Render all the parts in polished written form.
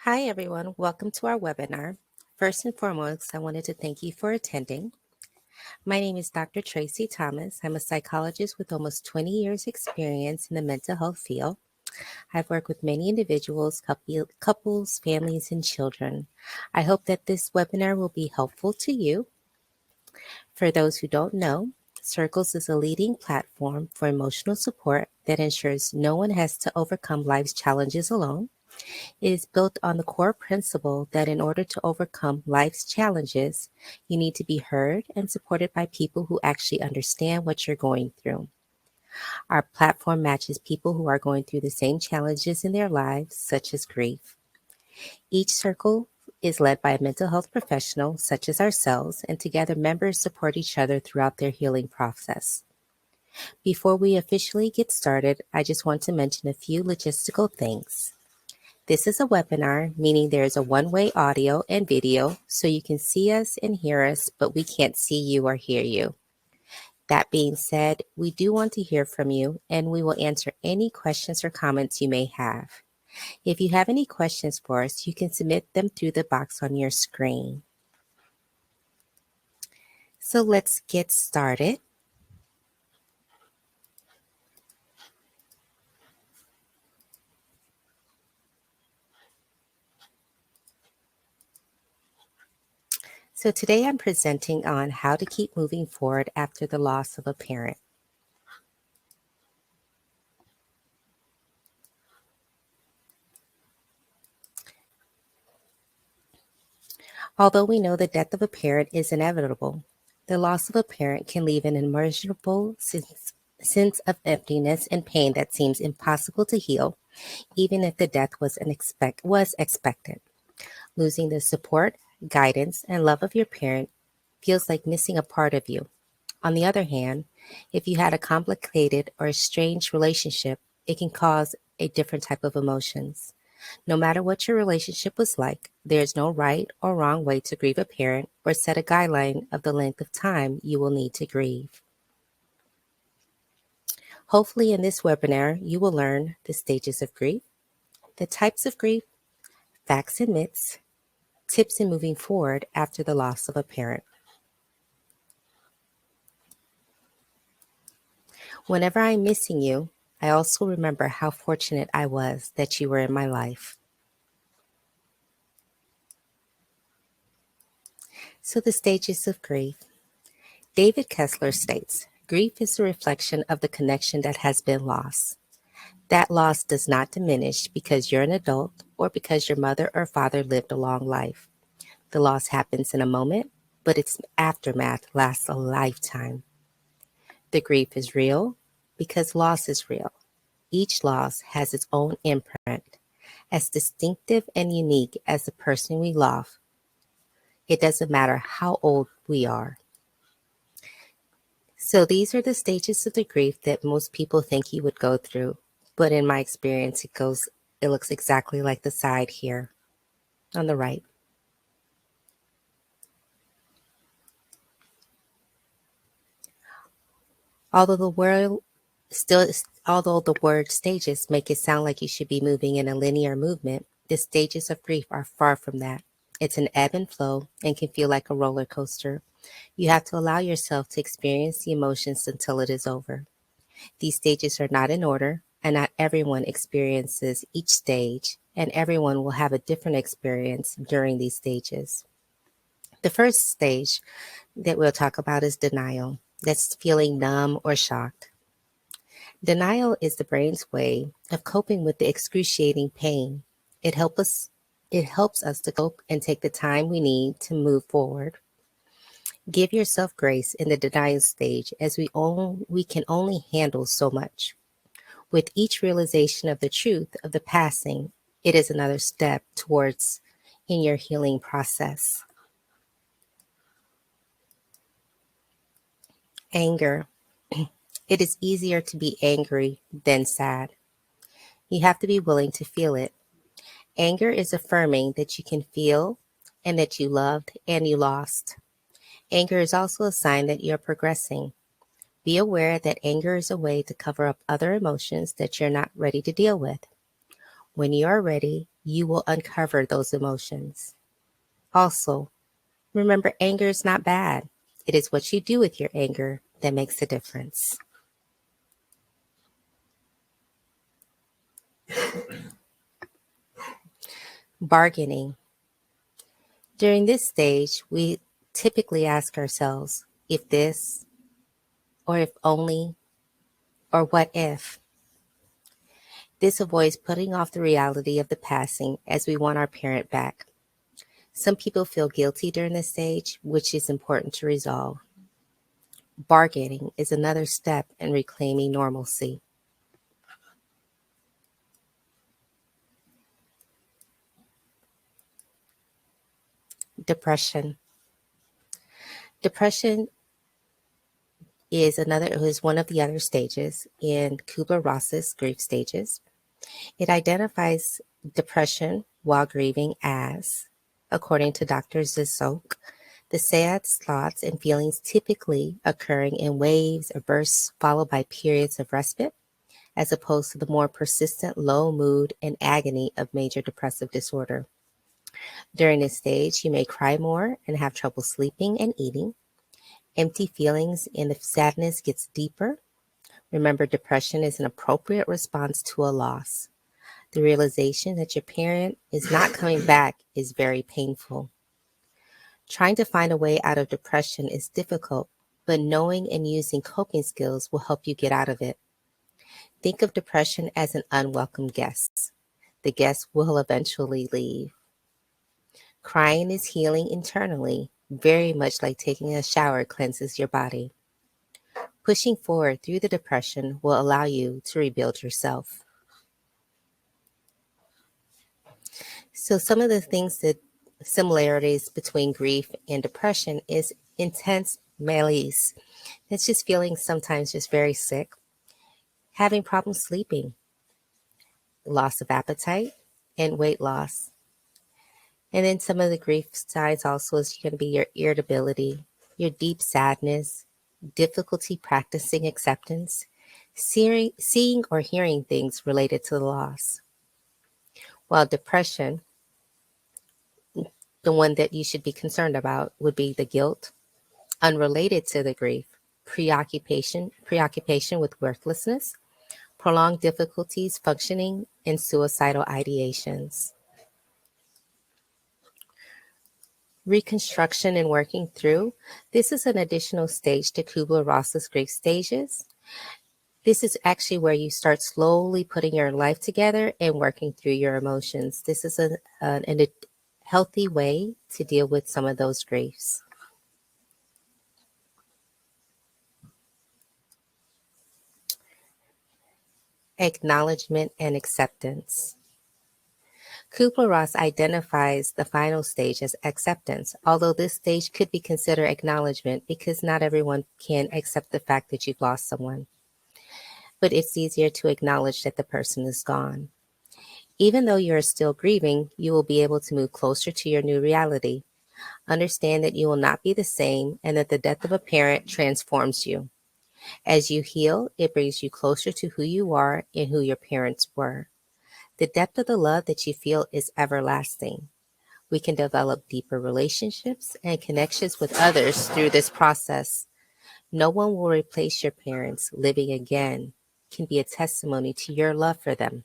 Hi, everyone. Welcome to our webinar. First and foremost, I wanted to thank you for attending. My name is Dr. Tracy Thomas. I'm a psychologist with almost 20 years' experience in the mental health field. I've worked with many individuals, couples, families, and children. I hope that this webinar will be helpful to you. For those who don't know, Circles is a leading platform for emotional support that ensures no one has to overcome life's challenges alone. It is built on the core principle that in order to overcome life's challenges, you need to be heard and supported by people who actually understand what you're going through. Our platform matches people who are going through the same challenges in their lives, such as grief. Each circle is led by a mental health professional, such as ourselves, and together members support each other throughout their healing process. Before we officially get started, I just want to mention a few logistical things. This is a webinar, meaning there is a one-way audio and video, so you can see us and hear us, but we can't see you or hear you. That being said, we do want to hear from you, and we will answer any questions or comments you may have. If you have any questions for us, you can submit them through the box on your screen. So let's get started. So today I'm presenting on how to keep moving forward after the loss of a parent. Although we know the death of a parent is inevitable, the loss of a parent can leave an immeasurable sense of emptiness and pain that seems impossible to heal, even if the death was expected. Losing the support, guidance, and love of your parent feels like missing a part of you. On the other hand, if you had a complicated or estranged relationship, it can cause a different type of emotions. No matter what your relationship was like, there is no right or wrong way to grieve a parent or set a guideline of the length of time you will need to grieve. Hopefully, in this webinar, you will learn the stages of grief, the types of grief, facts and myths, tips in moving forward after the loss of a parent. Whenever I'm missing you, I also remember how fortunate I was that you were in my life. So, the stages of grief. David Kessler states, grief is a reflection of the connection that has been lost. That loss does not diminish because you're an adult or because your mother or father lived a long life. The loss happens in a moment, but its aftermath lasts a lifetime. The grief is real because loss is real. Each loss has its own imprint, as distinctive and unique as the person we love. It doesn't matter how old we are. So these are the stages of the grief that most people think you would go through. But in my experience, it looks exactly like the side here on the right. Although the word although the word stages make it sound like you should be moving in a linear movement, the stages of grief are far from that. It's an ebb and flow and can feel like a roller coaster. You have to allow yourself to experience the emotions until it is over. These stages are not in order, and not everyone experiences each stage, and everyone will have a different experience during these stages. The first stage that we'll talk about is denial. That's feeling numb or shocked. Denial is the brain's way of coping with the excruciating pain. It helps us to cope and take the time we need to move forward. Give yourself grace in the denial stage, as we can only handle so much. With each realization of the truth of the passing, it is another step towards in your healing process. Anger. It is easier to be angry than sad. You have to be willing to feel it. Anger is affirming that you can feel and that you loved and you lost. Anger is also a sign that you're progressing. Be aware that anger is a way to cover up other emotions that you're not ready to deal with. When you are ready, you will uncover those emotions. Also, remember, anger is not bad. It is what you do with your anger that makes a difference. Bargaining. During this stage, we typically ask ourselves, if this, or if only, or what if? This avoids putting off the reality of the passing as we want our parent back. Some people feel guilty during this stage, which is important to resolve. Bargaining is another step in reclaiming normalcy. Depression. Depression is one of the other stages in Kubler-Ross's grief stages. It identifies depression while grieving as, according to Dr. Zissok, the sad thoughts and feelings typically occurring in waves or bursts followed by periods of respite, as opposed to the more persistent low mood and agony of major depressive disorder. During this stage, you may cry more and have trouble sleeping and eating. Empty feelings and the sadness gets deeper. Remember, depression is an appropriate response to a loss. The realization that your parent is not coming back is very painful. Trying to find a way out of depression is difficult, but knowing and using coping skills will help you get out of it. Think of depression as an unwelcome guest. The guest will eventually leave. Crying is healing internally, very much like taking a shower cleanses your body. Pushing forward through the depression will allow you to rebuild yourself. So some of the similarities between grief and depression is intense malaise. It's just feeling sometimes just very sick, having problems sleeping, loss of appetite, and weight loss. And then some of the grief sides also is going to be your irritability, your deep sadness, difficulty practicing acceptance, seeing or hearing things related to the loss. While depression, the one that you should be concerned about would be the guilt, unrelated to the grief, preoccupation with worthlessness, prolonged difficulties functioning, and suicidal ideations. Reconstruction and working through. This is an additional stage to Kubler-Ross's grief stages. This is actually where you start slowly putting your life together and working through your emotions. This is a healthy way to deal with some of those griefs. Acknowledgement and acceptance. Kubler-Ross identifies the final stage as acceptance, although this stage could be considered acknowledgement because not everyone can accept the fact that you've lost someone. But it's easier to acknowledge that the person is gone. Even though you're still grieving, you will be able to move closer to your new reality. Understand that you will not be the same and that the death of a parent transforms you. As you heal, it brings you closer to who you are and who your parents were. The depth of the love that you feel is everlasting. We can develop deeper relationships and connections with others through this process. No one will replace your parents. Living again can be a testimony to your love for them.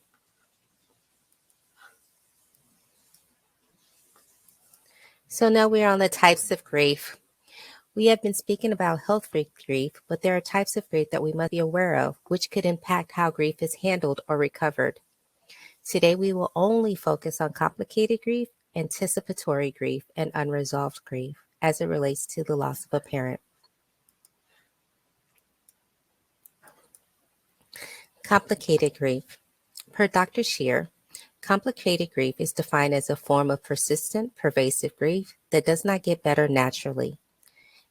So now we're on the types of grief. We have been speaking about health-free grief, but there are types of grief that we must be aware of, which could impact how grief is handled or recovered. Today, we will only focus on complicated grief, anticipatory grief, and unresolved grief as it relates to the loss of a parent. Complicated grief. Per Dr. Scheer, complicated grief is defined as a form of persistent, pervasive grief that does not get better naturally.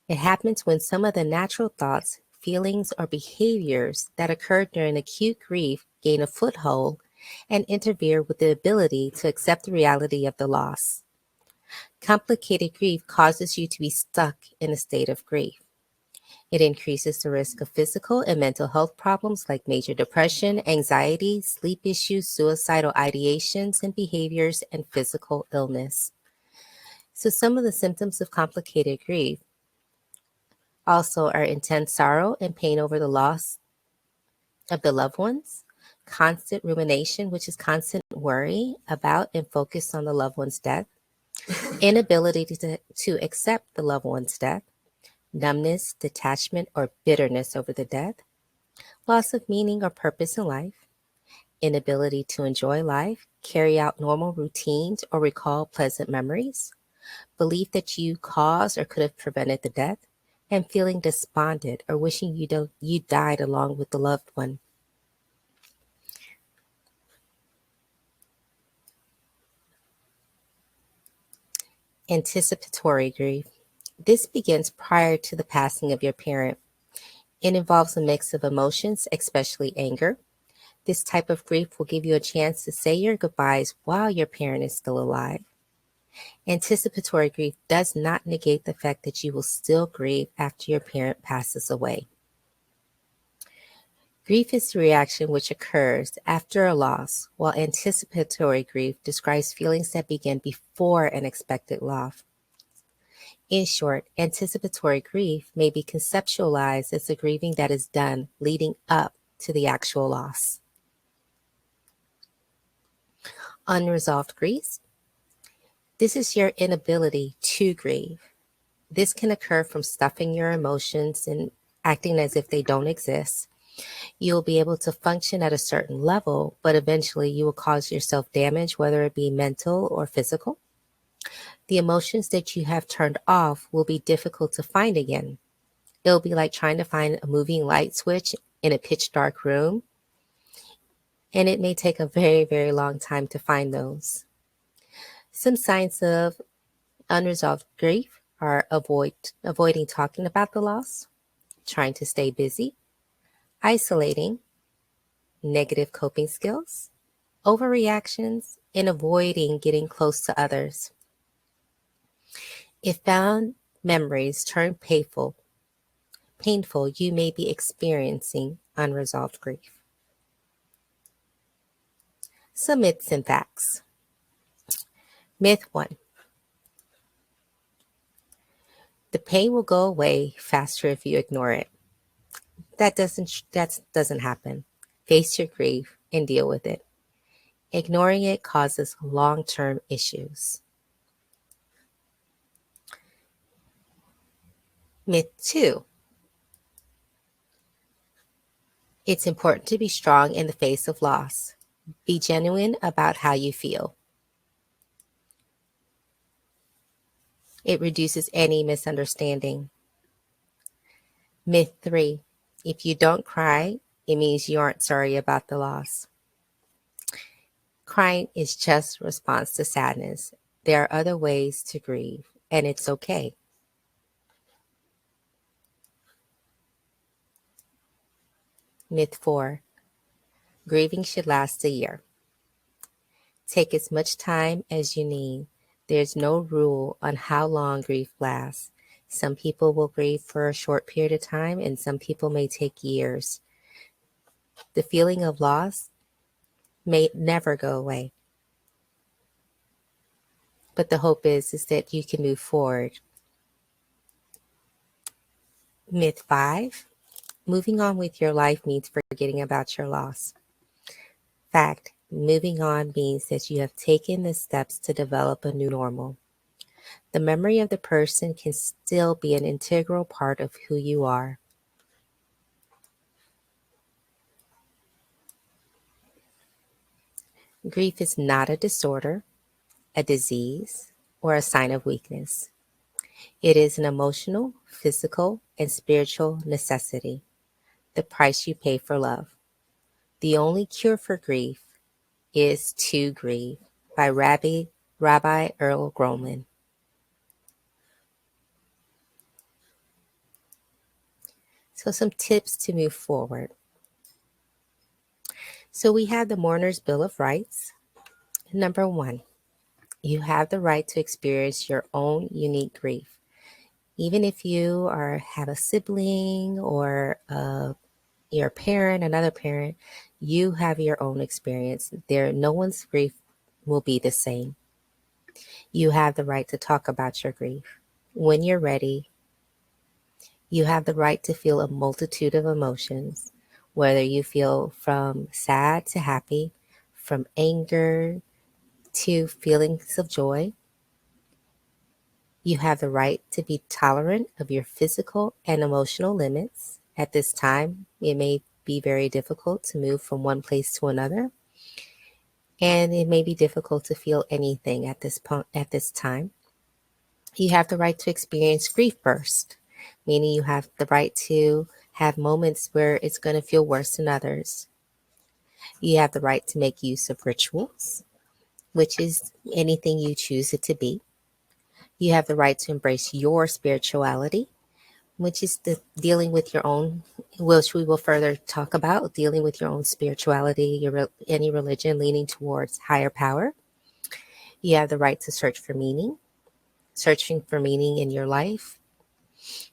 It happens when some of the natural thoughts, feelings, or behaviors that occurred during acute grief gain a foothold and interfere with the ability to accept the reality of the loss. Complicated grief causes you to be stuck in a state of grief. It increases the risk of physical and mental health problems like major depression, anxiety, sleep issues, suicidal ideations and behaviors, and physical illness. So, some of the symptoms of complicated grief also are intense sorrow and pain over the loss of the loved ones, constant rumination, which is constant worry about and focus on the loved one's death, inability to accept the loved one's death, numbness, detachment, or bitterness over the death, loss of meaning or purpose in life, inability to enjoy life, carry out normal routines, or recall pleasant memories, belief that you caused or could have prevented the death, and feeling despondent or wishing you died along with the loved one. Anticipatory grief. This begins prior to the passing of your parent. It involves a mix of emotions, especially anger. This type of grief will give you a chance to say your goodbyes while your parent is still alive. Anticipatory grief does not negate the fact that you will still grieve after your parent passes away. Grief is the reaction which occurs after a loss, while anticipatory grief describes feelings that begin before an expected loss. In short, anticipatory grief may be conceptualized as the grieving that is done leading up to the actual loss. Unresolved grief. This is your inability to grieve. This can occur from stuffing your emotions and acting as if they don't exist. You'll be able to function at a certain level, but eventually you will cause yourself damage, whether it be mental or physical. The emotions that you have turned off will be difficult to find again. It'll be like trying to find a moving light switch in a pitch dark room, and it may take a very, very long time to find those. Some signs of unresolved grief are avoiding talking about the loss, trying to stay busy, isolating, negative coping skills, overreactions, and avoiding getting close to others. If found memories turn painful, you may be experiencing unresolved grief. Some myths and facts. Myth 1. The pain will go away faster if you ignore it. That doesn't happen. Face your grief and deal with it. Ignoring it causes long-term issues. Myth 2. It's important to be strong in the face of loss. Be genuine about how you feel. It reduces any misunderstanding. Myth 3. If you don't cry, it means you aren't sorry about the loss. Crying is just a response to sadness. There are other ways to grieve, and it's okay. Myth 4. Grieving should last a year. Take as much time as you need. There's no rule on how long grief lasts. Some people will grieve for a short period of time, and some people may take years. The feeling of loss may never go away. But the hope is that you can move forward. Myth 5. Moving on with your life means forgetting about your loss. Fact. Moving on means that you have taken the steps to develop a new normal. The memory of the person can still be an integral part of who you are. Grief is not a disorder, a disease, or a sign of weakness. It is an emotional, physical, and spiritual necessity, the price you pay for love. The only cure for grief is to grieve, by Rabbi Earl Groman. So some tips to move forward. So we have the Mourner's Bill of Rights. Number 1, you have the right to experience your own unique grief. Even if you have a sibling or your parent, another parent, you have your own experience. No one's grief will be the same. You have the right to talk about your grief. When you're ready, you have the right to feel a multitude of emotions, whether you feel from sad to happy, from anger to feelings of joy. You have the right to be tolerant of your physical and emotional limits. At this time, it may be very difficult to move from one place to another, and it may be difficult to feel anything at this point at this time. You have the right to experience grief burst, meaning you have the right to have moments where it's going to feel worse than others. You have the right to make use of rituals, which is anything you choose it to be. You have the right to embrace your spirituality, which is dealing with your own, which we will further talk about, dealing with your own spirituality, any religion leaning towards higher power. You have the right to searching for meaning in your life.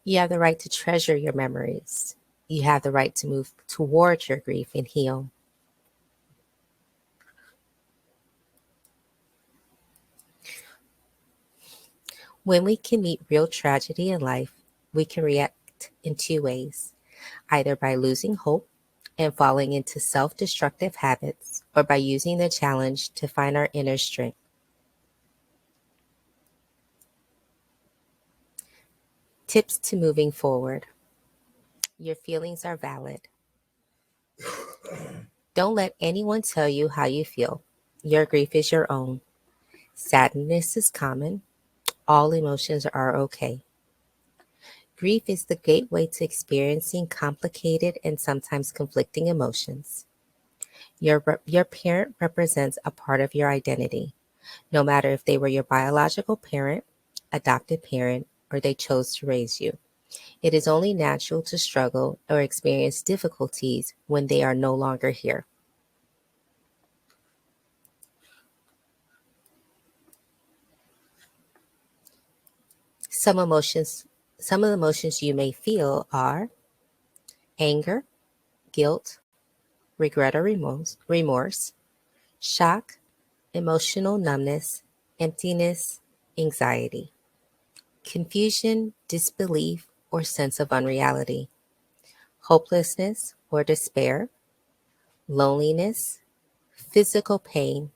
You have the right to treasure your memories. You have the right to move towards your grief and heal. When we can meet real tragedy in life, we can react in two ways, either by losing hope and falling into self-destructive habits, or by using the challenge to find our inner strength. Tips to moving forward. Your feelings are valid. Don't let anyone tell you how you feel. Your grief is your own. Sadness is common. All emotions are okay. Grief is the gateway to experiencing complicated and sometimes conflicting emotions. Your parent represents a part of your identity, no matter if they were your biological parent, adopted parent, or they chose to raise you. It is only natural to struggle or experience difficulties when they are no longer here. Some emotions, some of the emotions you may feel are anger, guilt, regret or remorse, shock, emotional numbness, emptiness, anxiety, confusion, disbelief, or sense of unreality, hopelessness or despair, loneliness, physical pain,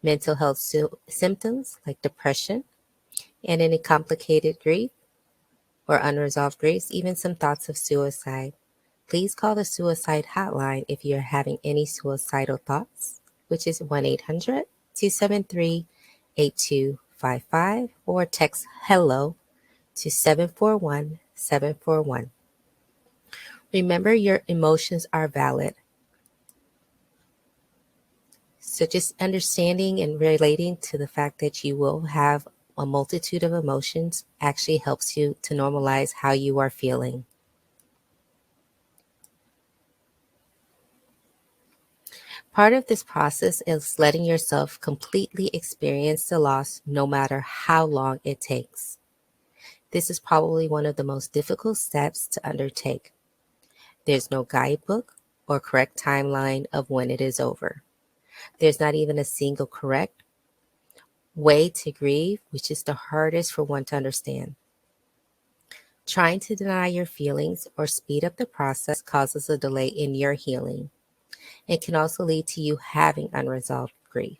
mental health symptoms like depression, and any complicated grief or unresolved griefs, even some thoughts of suicide. Please call the suicide hotline if you're having any suicidal thoughts, which is 1-800-273-8255, or text hello to 741-741. Remember, your emotions are valid. So just understanding and relating to the fact that you will have a multitude of emotions actually helps you to normalize how you are feeling. Part of this process is letting yourself completely experience the loss no matter how long it takes. This is probably one of the most difficult steps to undertake. There's no guidebook or correct timeline of when it is over. There's not even a single correct way to grieve, which is the hardest for one to understand. Trying to deny your feelings or speed up the process causes a delay in your healing. It can also lead to you having unresolved grief.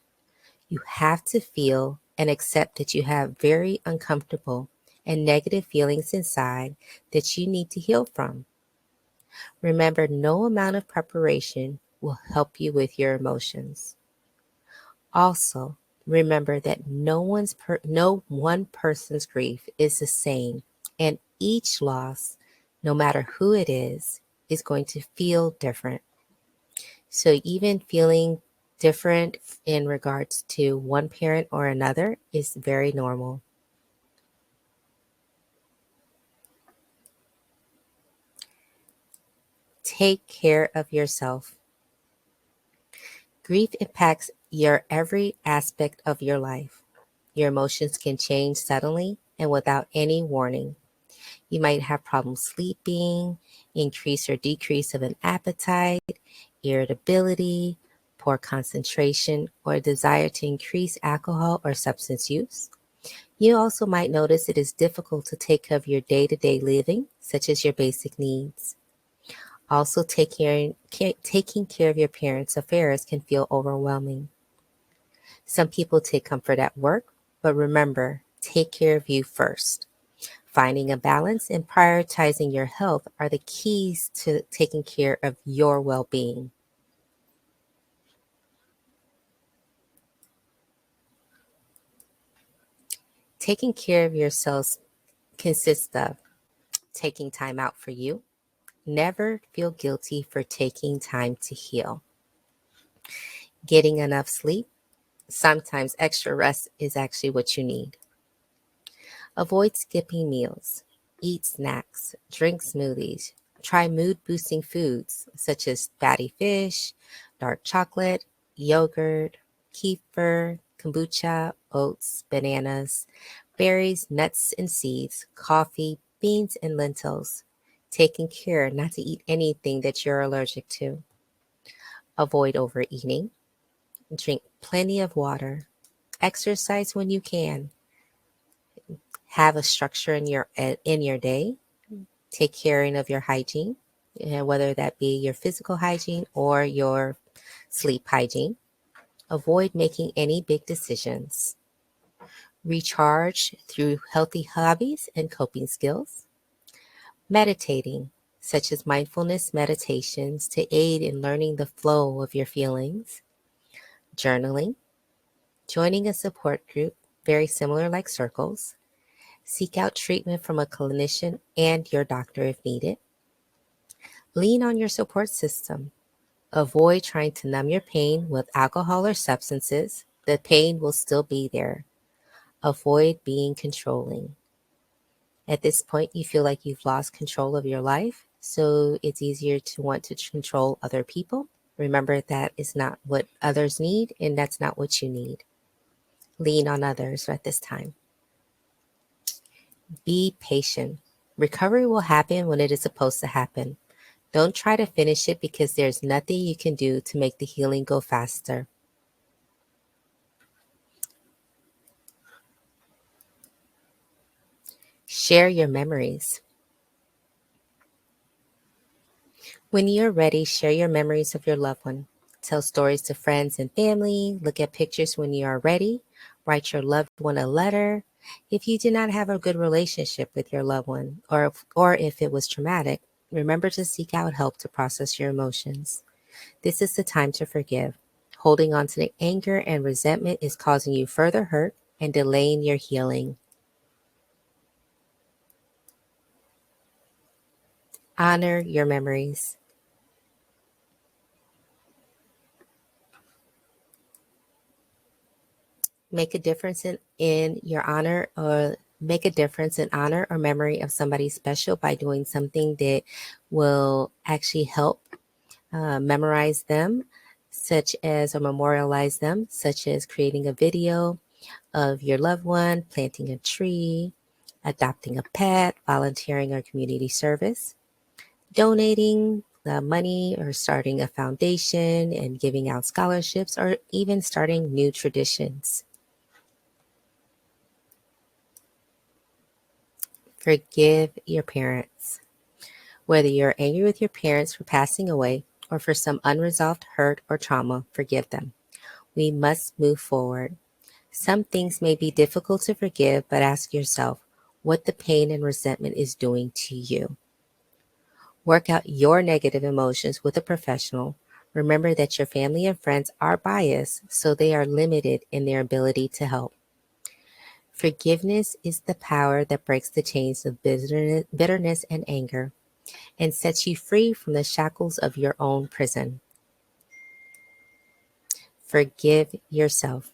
You have to feel and accept that you have very uncomfortable and negative feelings inside that you need to heal from. Remember, no amount of preparation will help you with your emotions. Also, remember that no one person's grief is the same, and each loss, no matter who it is going to feel different. So even feeling different in regards to one parent or another is very normal. Take care of yourself. Grief impacts your every aspect of your life. Your emotions can change suddenly and without any warning. You might have problems sleeping, increase or decrease of an appetite, irritability, poor concentration, or a desire to increase alcohol or substance use. You also might notice it is difficult to take care of your day-to-day living, such as your basic needs. Also, taking care of your parents' affairs can feel overwhelming. Some people take comfort at work, but remember, take care of you first. Finding a balance and prioritizing your health are the keys to taking care of your well being. Taking care of yourselves consists of taking time out for you. Never feel guilty for taking time to heal. Getting enough sleep. Sometimes extra rest is actually what you need. Avoid skipping meals. Eat snacks. Drink smoothies. Try mood boosting foods such as fatty fish, dark chocolate, yogurt, kefir, kombucha, oats, bananas, berries, nuts and seeds, coffee, beans, and lentils. Taking care not to eat anything that you're allergic to. Avoid overeating. Drink plenty of water. Exercise when you can. Have a structure in your day. Take care of your hygiene, whether that be your physical hygiene or your sleep hygiene. Avoid making any big decisions. Recharge through healthy hobbies and coping skills. Meditating, such as mindfulness meditations to aid in learning the flow of your feelings. Journaling. Joining a support group, very similar like circles. Seek out treatment from a clinician and your doctor if needed. Lean on your support system. Avoid trying to numb your pain with alcohol or substances. The pain will still be there. Avoid being controlling. At this point, you feel like you've lost control of your life, so it's easier to want to control other people. Remember that is not what others need, and that's not what you need. Lean on others at this time. Be patient. Recovery will happen when it is supposed to happen. Don't try to finish it because there's nothing you can do to make the healing go faster. Share your memories. When you're ready, share your memories of your loved one. Tell stories to friends and family. Look at pictures when you are ready. Write your loved one a letter. If you did not have a good relationship with your loved one, or if it was traumatic, remember to seek out help to process your emotions. This is the time to forgive. Holding on to the anger and resentment is causing you further hurt and delaying your healing. Honor your memories. Make a difference in your honor, or make a difference in honor or memory of somebody special by doing something that will actually help memorize them, such as or memorialize them, such as creating a video of your loved one, planting a tree, adopting a pet, volunteering or community service, donating money or starting a foundation and giving out scholarships, or even starting new traditions. Forgive your parents. Whether you're angry with your parents for passing away or for some unresolved hurt or trauma, forgive them. We must move forward. Some things may be difficult to forgive, but ask yourself what the pain and resentment is doing to you. Work out your negative emotions with a professional. Remember that your family and friends are biased, so they are limited in their ability to help. Forgiveness is the power that breaks the chains of bitterness and anger and sets you free from the shackles of your own prison. Forgive yourself.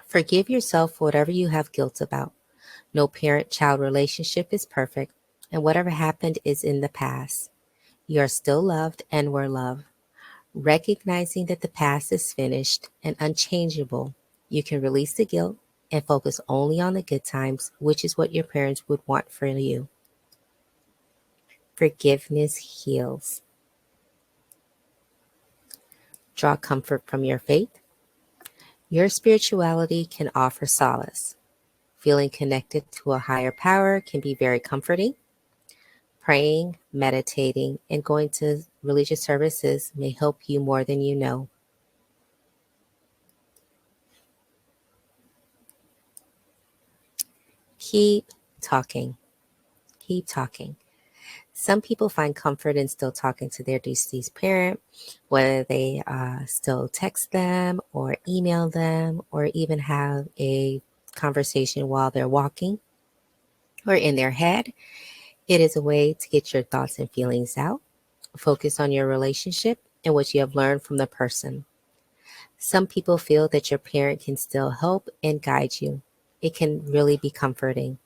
Forgive yourself for whatever you have guilt about. No parent-child relationship is perfect, and whatever happened is in the past. You are still loved and were loved. Recognizing that the past is finished and unchangeable, you can release the guilt and focus only on the good times, which is what your parents would want for you. Forgiveness heals. Draw comfort from your faith. Your spirituality can offer solace. Feeling connected to a higher power can be very comforting. Praying, meditating, and going to religious services may help you more than you know. Keep talking. Keep talking. Some people find comfort in still talking to their deceased parent, whether they still text them or email them or even have a conversation while they're walking or in their head. It is a way to get your thoughts and feelings out. Focus on your relationship and what you have learned from the person. Some people feel that your parent can still help and guide you. It can really be comforting.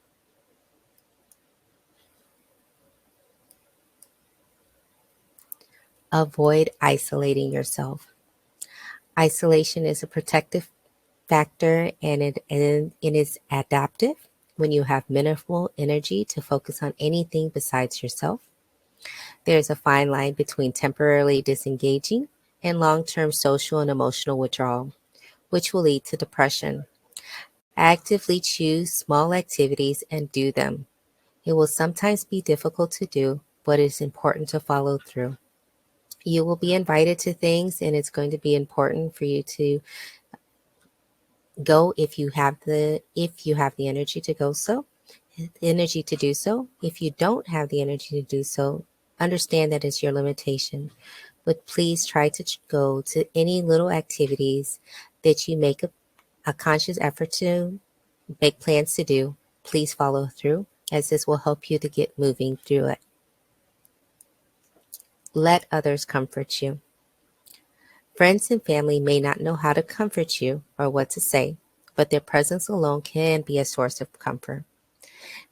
Avoid isolating yourself. Isolation is a protective factor and it is adaptive when you have minimal energy to focus on anything besides yourself. There's a fine line between temporarily disengaging and long-term social and emotional withdrawal, which will lead to depression. Actively choose small activities and do them. It will sometimes be difficult to do, but it's important to follow through. You will be invited to things, and it's going to be important for you to go if you have the energy to go so, energy to do so. If you don't have the energy to do so, understand that it's your limitation. But please try to go to any little activities that you make a conscious effort to make plans to do. Please follow through, as this will help you to get moving through it. Let others comfort you. Friends and family may not know how to comfort you or what to say, but their presence alone can be a source of comfort.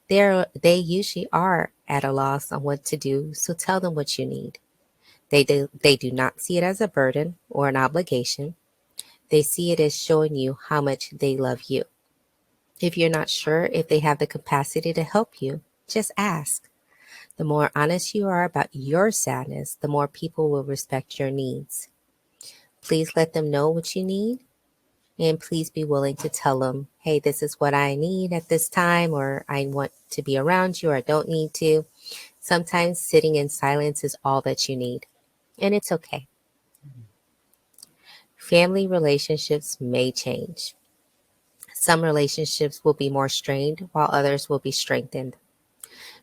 They usually are at a loss on what to do, so tell them what you need. They do not see it as a burden or an obligation. They see it as showing you how much they love you. If you're not sure if they have the capacity to help you, just ask. The more honest you are about your sadness, the more people will respect your needs. Please let them know what you need, and please be willing to tell them, hey, this is what I need at this time, or I want to be around you, or I don't need to. Sometimes sitting in silence is all that you need, and it's okay. Family relationships may change. Some relationships will be more strained, while others will be strengthened.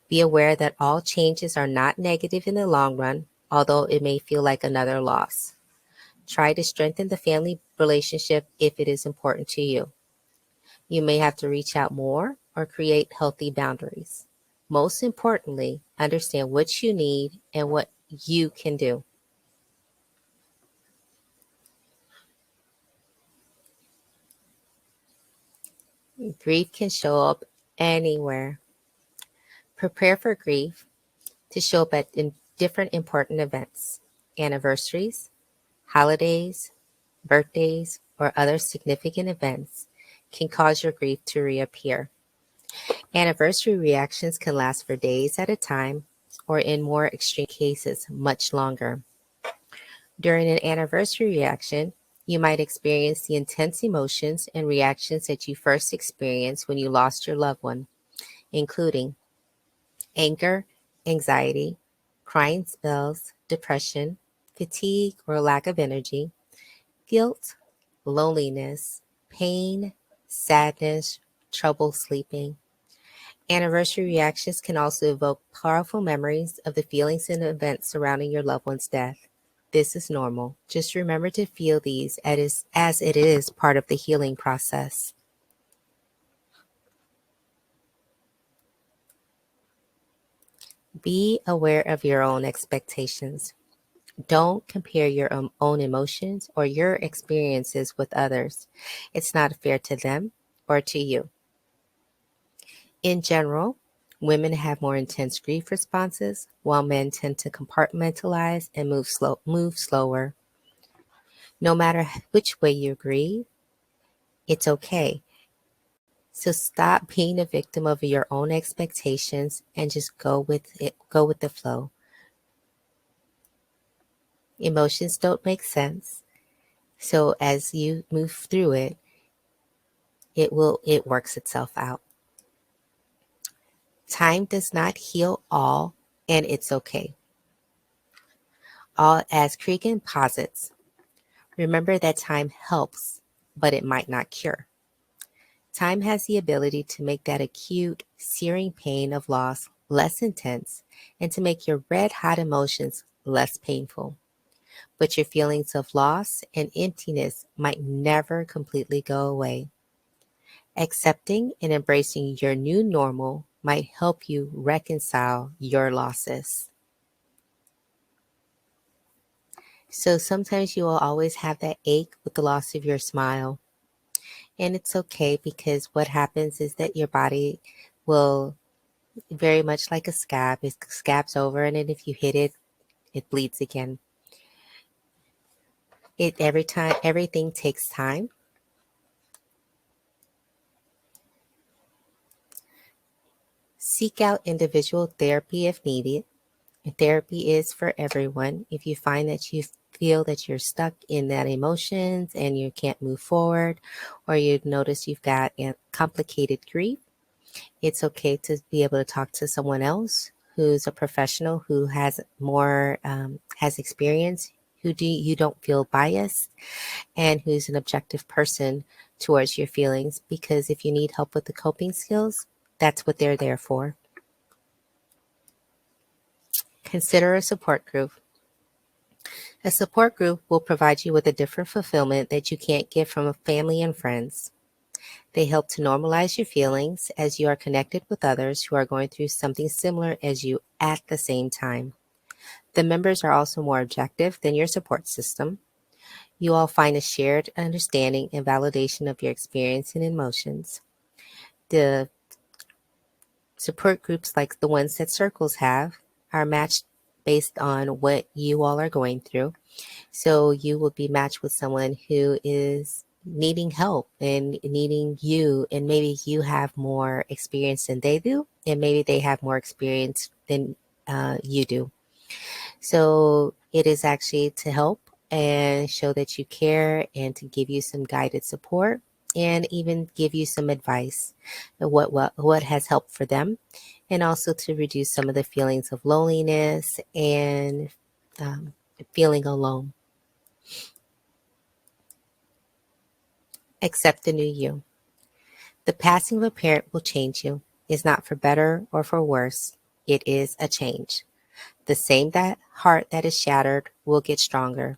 Be aware that all changes are not negative in the long run, although it may feel like another loss. Try to strengthen the family relationship if it is important to you. You may have to reach out more or create healthy boundaries. Most importantly, understand what you need and what you can do. Grief can show up anywhere. Prepare for grief to show up in different important events, anniversaries, holidays, birthdays, or other significant events can cause your grief to reappear. Anniversary reactions can last for days at a time, or in more extreme cases, much longer. During an anniversary reaction, you might experience the intense emotions and reactions that you first experienced when you lost your loved one, including anger, anxiety, crying spells, depression, fatigue or lack of energy, guilt, loneliness, pain, sadness, trouble sleeping. Anniversary reactions can also evoke powerful memories of the feelings and events surrounding your loved one's death. This is normal. Just remember to feel these as it is part of the healing process. Be aware of your own expectations. Don't compare your own emotions or your experiences with others. It's not fair to them or to you. In general, women have more intense grief responses, while men tend to compartmentalize and move slower. No matter which way you grieve, it's okay. So stop being a victim of your own expectations and just go with it, go with the flow. Emotions don't make sense. So as you move through it, it works itself out. Time does not heal all, and it's okay. All as Cregan posits, remember that time helps, but it might not cure. Time has the ability to make that acute, searing pain of loss less intense and to make your red hot emotions less painful. But your feelings of loss and emptiness might never completely go away. Accepting and embracing your new normal might help you reconcile your losses. So sometimes you will always have that ache with the loss of your smile. And it's okay because what happens is that your body will very much like a scab. It scabs over and then if you hit it, it bleeds again. Everything takes time. Seek out individual therapy if needed. Therapy is for everyone. If you find that you feel that you're stuck in that emotions and you can't move forward, or you notice you've got a complicated grief, it's okay to be able to talk to someone else who's a professional who has more has experience, you don't feel biased, and who's an objective person towards your feelings. Because if you need help with the coping skills, that's what they're there for. Consider a support group. A support group will provide you with a different fulfillment that you can't get from family and friends. They help to normalize your feelings as you are connected with others who are going through something similar as you at the same time. The members are also more objective than your support system. You all find a shared understanding and validation of your experience and emotions. The support groups, like the ones that circles have, are matched based on what you all are going through. So you will be matched with someone who is needing help and needing you, and maybe you have more experience than they do, and maybe they have more experience than you do. So it is actually to help and show that you care and to give you some guided support and even give you some advice of what has helped for them, and also to reduce some of the feelings of loneliness and um, feeling alone. Accept the new you. The passing of a parent will change you. It's not for better or for worse. It is a change. The same that heart that is shattered will get stronger.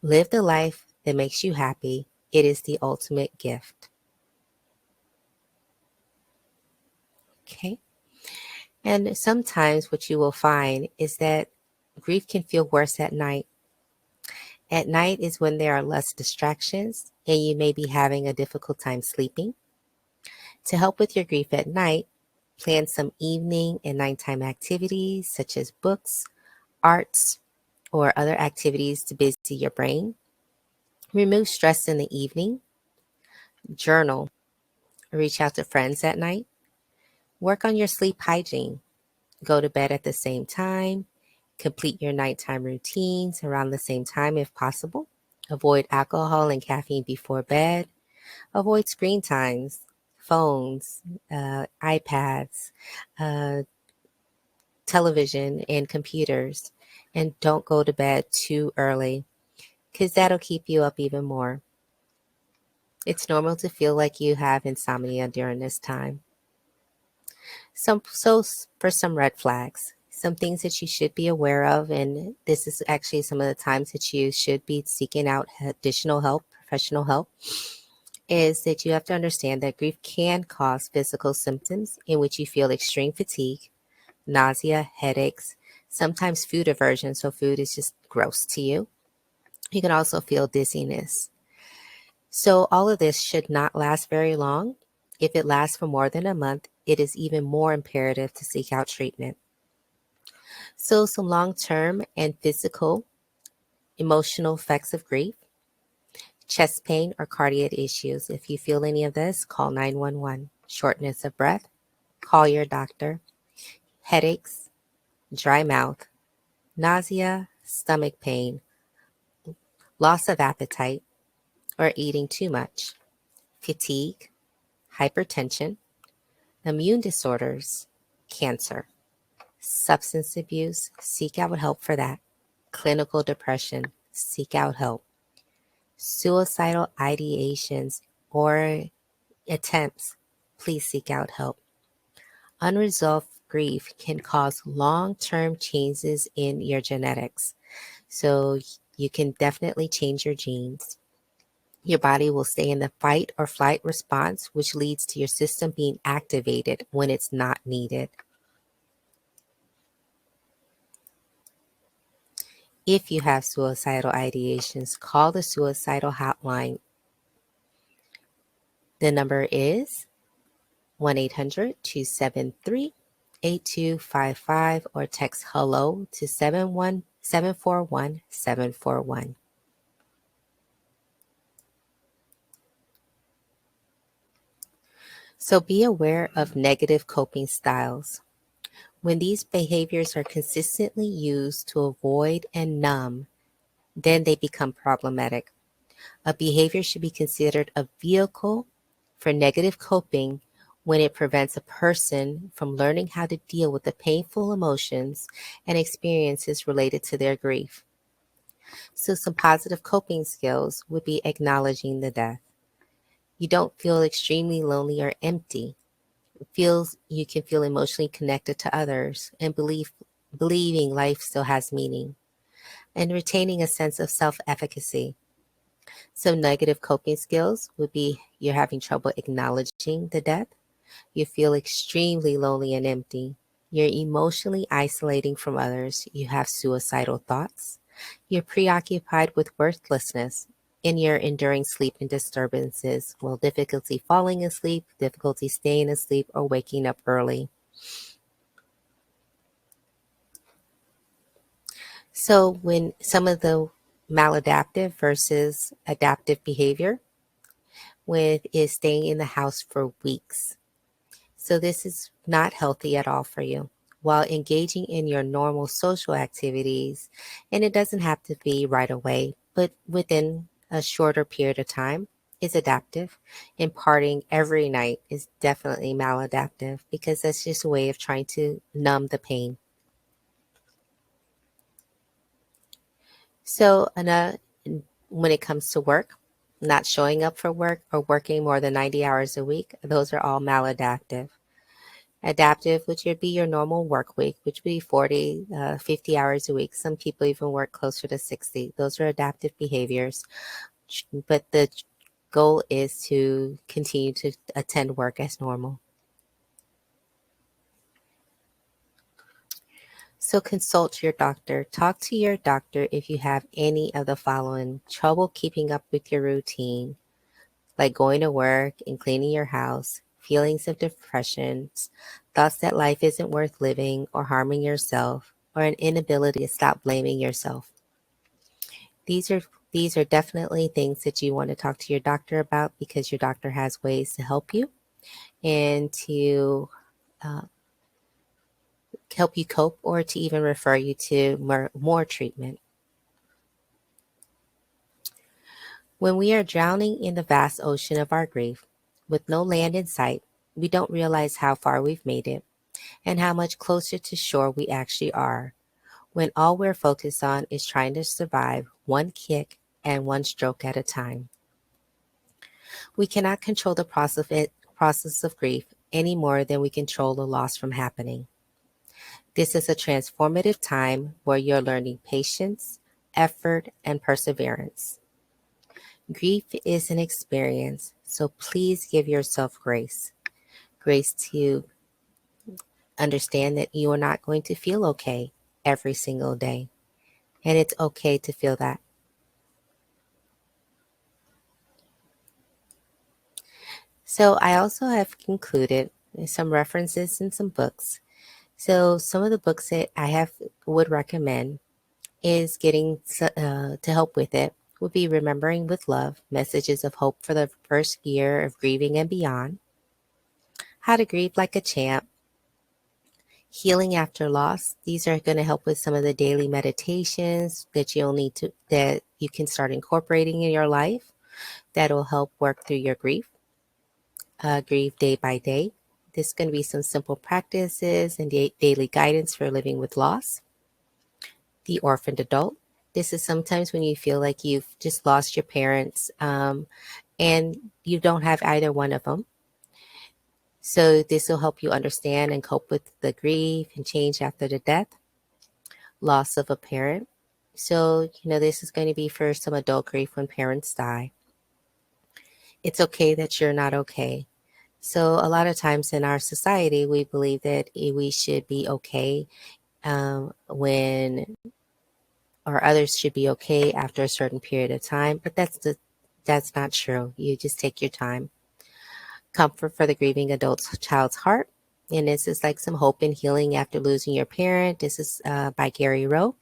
Live the life that makes you happy. It is the ultimate gift. Okay. And sometimes what you will find is that grief can feel worse at night. At night is when there are less distractions and you may be having a difficult time sleeping. To help with your grief at night, plan some evening and nighttime activities such as books, arts, or other activities to busy your brain. Remove stress in the evening. Journal. Reach out to friends at night. Work on your sleep hygiene. Go to bed at the same time. Complete your nighttime routines around the same time if possible. Avoid alcohol and caffeine before bed. Avoid screen times, phones, iPads, uh, television, and computers. And don't go to bed too early because that'll keep you up even more. It's normal to feel like you have insomnia during this time. For some red flags, some things that you should be aware of, and this is actually some of the times that you should be seeking out additional help, professional help, is that you have to understand that grief can cause physical symptoms in which you feel extreme fatigue, nausea, headaches, sometimes food aversion, so food is just gross to you. You can also feel dizziness. So all of this should not last very long. If it lasts for more than a month, it is even more imperative to seek out treatment. So some long-term and physical emotional effects of grief: chest pain or cardiac issues. If you feel any of this, call 911. shortness of breath, call your doctor, headaches, dry mouth, nausea, stomach pain, loss of appetite, or eating too much, fatigue, hypertension, immune disorders, cancer, substance abuse, seek out help for that, clinical depression, seek out help, suicidal ideations or attempts, please seek out help. Unresolved grief can cause long-term changes in your genetics. So you can definitely change your genes. Your body will stay in the fight or flight response, which leads to your system being activated when it's not needed. If you have suicidal ideations, call the suicidal hotline. The number is 1-800-273-8255 or text hello to 741-741-741. So be aware of negative coping styles. When these behaviors are consistently used to avoid and numb, then they become problematic. A behavior should be considered a vehicle for negative coping when it prevents a person from learning how to deal with the painful emotions and experiences related to their grief. So some positive coping skills would be acknowledging the death. You don't feel extremely lonely or empty. You can feel emotionally connected to others and believing life still has meaning, and retaining a sense of self-efficacy. Some negative coping skills would be you're having trouble acknowledging the death. You feel extremely lonely and empty. You're emotionally isolating from others. You have suicidal thoughts. You're preoccupied with worthlessness. And you're enduring sleep and disturbances. Well, difficulty falling asleep, difficulty staying asleep, or waking up early. So when some of the maladaptive versus adaptive behavior with is staying in the house for weeks. So this is not healthy at all for you. While engaging in your normal social activities, and it doesn't have to be right away, but within a shorter period of time, is adaptive. And partying every night is definitely maladaptive because that's just a way of trying to numb the pain. So when it comes to work, not showing up for work or working more than 90 hours a week, those are all maladaptive. Adaptive, which would be your normal work week, which would be 40, 50 hours a week. Some people even work closer to 60. Those are adaptive behaviors. But the goal is to continue to attend work as normal. So consult your doctor. Talk to your doctor if you have any of the following: trouble keeping up with your routine, like going to work and cleaning your house, feelings of depression, thoughts that life isn't worth living or harming yourself, or an inability to stop blaming yourself. These are these are definitely things that you want to talk to your doctor about because your doctor has ways to help you and to uh, help you cope or to even refer you to more treatment. When we are drowning in the vast ocean of our grief with no land in sight, we don't realize how far we've made it and how much closer to shore we actually are when all we're focused on is trying to survive one kick and one stroke at a time. We cannot control the process of grief any more than we control the loss from happening. This is a transformative time where you're learning patience, effort, and perseverance. Grief is an experience, so please give yourself grace. Grace to understand that you are not going to feel okay every single day. And it's okay to feel that. So I also have concluded some references in some books. So some of the books that would recommend is to help with it would be Remembering with Love, Messages of Hope for the First Year of Grieving and Beyond. How to Grieve Like a Champ, Healing After Loss. These are going to help with some of the daily meditations that that you can start incorporating in your life that will help work through your grief. Grieve Day by Day. This is going to be some simple practices and daily guidance for living with loss. The Orphaned Adult. This is sometimes when you feel like you've just lost your parents and you don't have either one of them. So this will help you understand and cope with the grief and change after the death, loss of a parent. So, this is going to be for some adult grief when parents die. It's okay that you're not okay. So a lot of times in our society, we believe that we should be okay when, or others should be okay after a certain period of time, but that's not true. You just take your time. Comfort for the Grieving Adult's Child's Heart. And this is like some hope and healing after losing your parent. This is by Gary Rowe.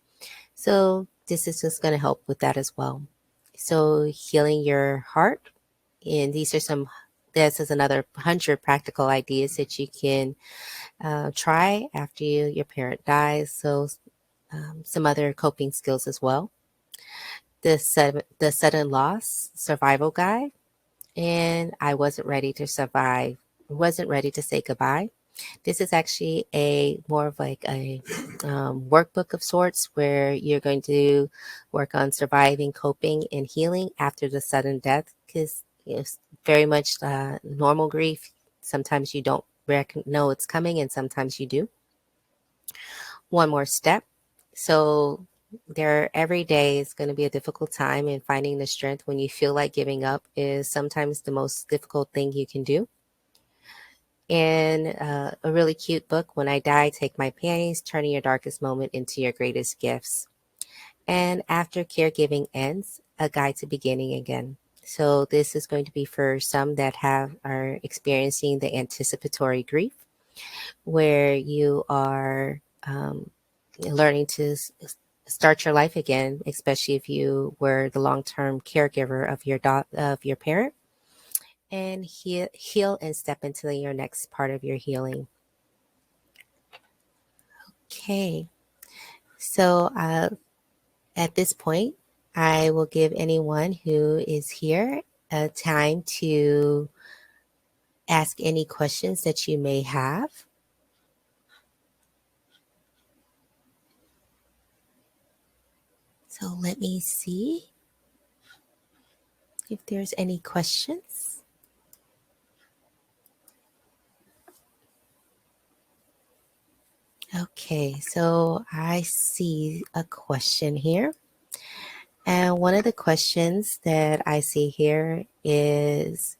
So this is just going to help with that as well. So healing your heart. And this is another 100 practical ideas that you can try after your parent dies. So some other coping skills as well. The Sudden Loss Survival Guide. And I wasn't ready to survive, wasn't ready to say goodbye. This is actually more of like a workbook of sorts where you're going to work on surviving, coping, and healing after the sudden death, because it's very much normal grief. Sometimes you don't know it's coming, and sometimes you do. One more step. So every day is going to be a difficult time, and finding the strength when you feel like giving up is sometimes the most difficult thing you can do. And a really cute book, When I Die, Take My Panties, Turning Your Darkest Moment into Your Greatest Gifts. And After Caregiving Ends, A Guide to Beginning Again. So this is going to be for some that are experiencing the anticipatory grief, where you are learning to start your life again, especially if you were the long-term caregiver of your parent, and heal and step into your next part of your healing. Okay, so at this point, I will give anyone who is here a time to ask any questions that you may have. So let me see if there's any questions. Okay, so I see a question here. And one of the questions that I see here is,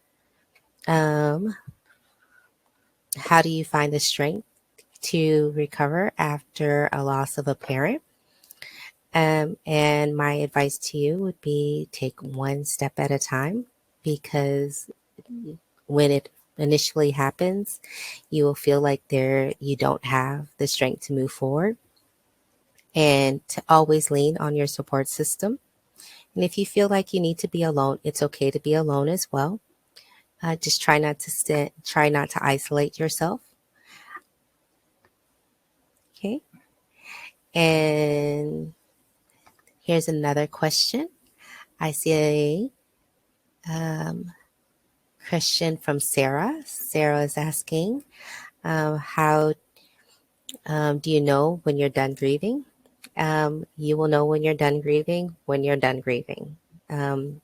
how do you find the strength to recover after a loss of a parent? And my advice to you would be take one step at a time, because when it initially happens, you will feel like you don't have the strength to move forward, and to always lean on your support system. And if you feel like you need to be alone, it's okay to be alone as well. Just try not to isolate yourself. Okay. And here's another question. I see a question from Sarah. Sarah is asking, how do you know when you're done grieving? You will know when you're done grieving when you're done grieving,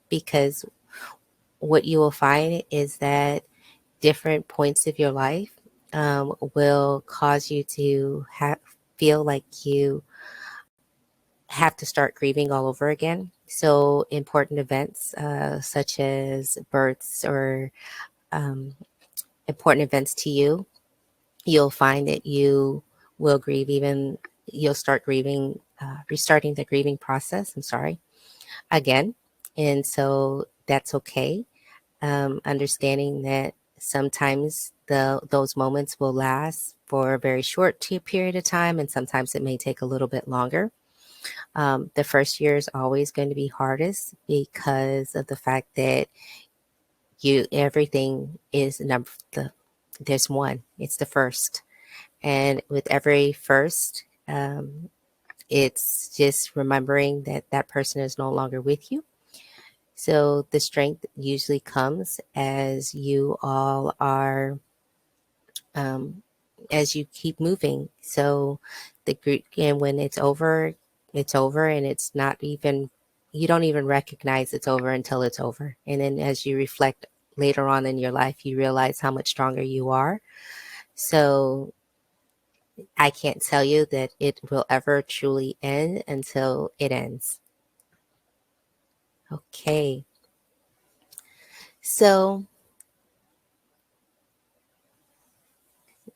because what you will find is that different points of your life will cause you to feel like you have to start grieving all over again. So important events such as births or important events to you, you'll find that you will grieve you'll start grieving, restarting the grieving process, again. And so that's okay. Understanding that sometimes those moments will last for a very short period of time, and sometimes it may take a little bit longer. The first year is always going to be hardest because of the fact that everything is there's one. It's the first. And with every first, it's just remembering that that person is no longer with you. So the strength usually comes as you all are, um, as you keep moving. So the group, and when it's over, and it's not even, you don't even recognize it's over until it's over. And then as you reflect later on in your life, you realize how much stronger you are. So I can't tell you that it will ever truly end until it ends. Okay. So,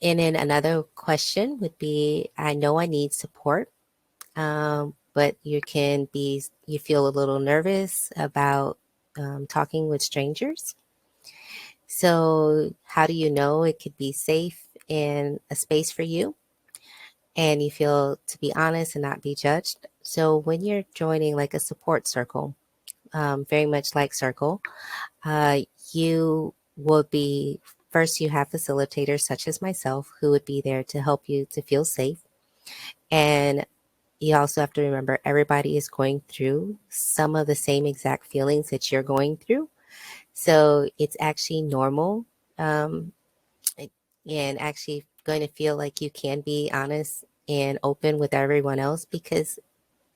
and then another question would be, I know I need support, but you feel a little nervous about talking with strangers. So, how do you know it could be safe in a space for you? And you feel to be honest and not be judged. So, when you're joining like a support circle, very much like Circle, uh, you will be first, you have facilitators such as myself who would be there to help you to feel safe. And you also have to remember everybody is going through some of the same exact feelings that you're going through. So it's actually normal, um, and actually going to feel like you can be honest and open with everyone else, because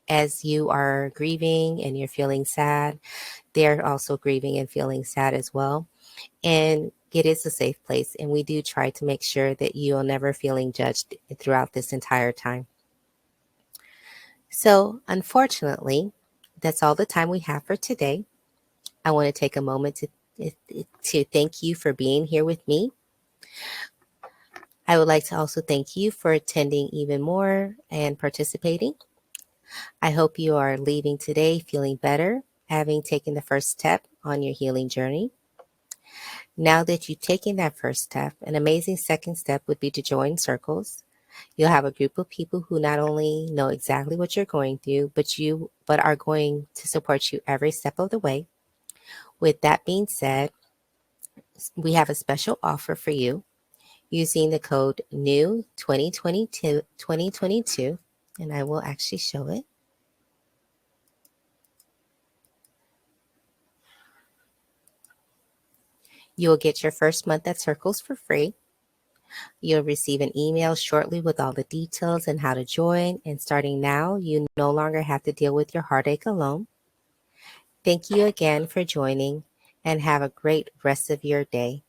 as you are grieving and you're feeling sad, they're also grieving and feeling sad as well. And it is a safe place. And we do try to make sure that you are never feeling judged throughout this entire time. So, unfortunately, that's all the time we have for today. I want to take a moment to thank you for being here with me. I would like to also thank you for attending even more and participating. I hope you are leaving today feeling better, having taken the first step on your healing journey. Now that you've taken that first step, an amazing second step would be to join circles. You'll have a group of people who not only know exactly what you're going through, but are going to support you every step of the way. With that being said, we have a special offer for you using the code new 2022, and I will actually show it. You will get your first month at Circles for free. You'll receive an email shortly with all the details and how to join. And starting now, you no longer have to deal with your heartache alone. Thank you again for joining, and have a great rest of your day.